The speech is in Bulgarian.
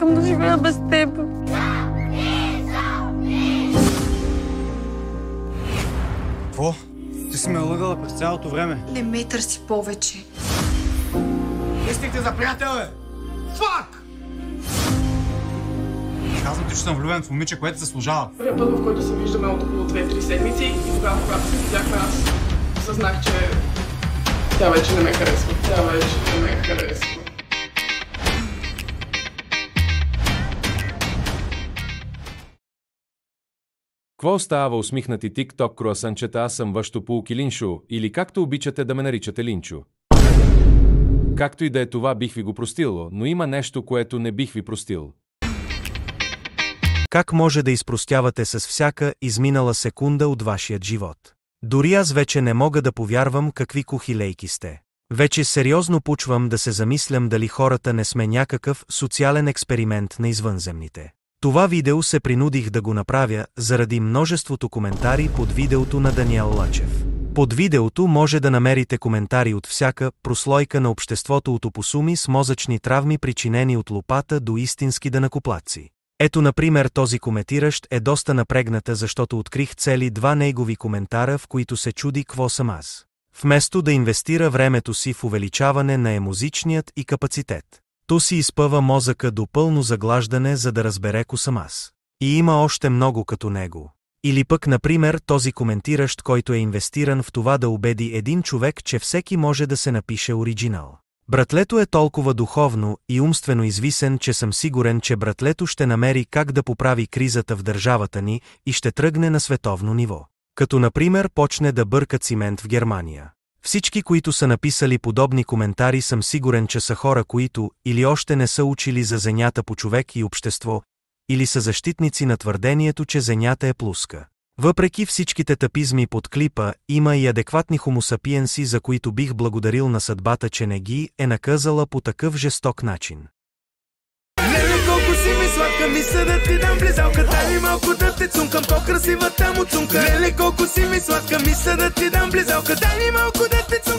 искам да живея без теб. Какво? Ти си ме лъгала през цялото време. Не ме търси повече. Мислихте за приятел, бе! Фак! Казвам ти, че съм влюбен в момиче, което заслужава. Първият път, в който се виждаме от около 2-3 седмици и тогава, когато се видяхме, аз осъзнах, че тя вече не ме харесва. Кво става усмихнати тик-ток круасанчета, аз съм вашето пулки Линшо, или както обичате да ме наричате Линчо. Както и да е това, бих ви го простил, но има нещо, което не бих ви простил. Как може да изпростявате с всяка изминала секунда от вашият живот? Дори аз вече не мога да повярвам какви кухилейки сте. Вече сериозно почвам да се замислям дали хората не сме някакъв социален експеримент на извънземните. Това видео се принудих да го направя заради множеството коментари под видеото на Даниел Лъчев. Под видеото може да намерите коментари от всяка прослойка на обществото, от опосуми с мозъчни травми, причинени от лопата, до истински данъкоплатци. Ето, например, този коментиращ е доста напрегната, защото открих цели 2 негови коментара, в които се чуди какво съм аз. Вместо да инвестира времето си в увеличаване на емозичният и капацитет, то си изпъва мозъка до пълно заглаждане, за да разбере ко съм аз. И има още много като него. Или пък, например, този коментиращ, който е инвестиран в това да убеди един човек, че всеки може да се напише оригинал. Братлето е толкова духовно и умствено извисен, че съм сигурен, че братлето ще намери как да поправи кризата в държавата ни и ще тръгне на световно ниво. Като, например, почне да бърка цимент в Германия. Всички, които са написали подобни коментари, съм сигурен, че са хора, които или още не са учили за земята по човек и общество, или са защитници на твърдението, че земята е плоска. Въпреки всичките тъпизми под клипа, има и адекватни хомосапиенси, за които бих благодарил на съдбата, че не ги е наказала по такъв жесток начин. Леле, колко си ми сладка, мисля да ти дам близалка, дай ми малко да те цункам, по-красивата му цунка. Леле, колко си ми сладка, мисля да ти дам близалка, дай ми малко да те цункам.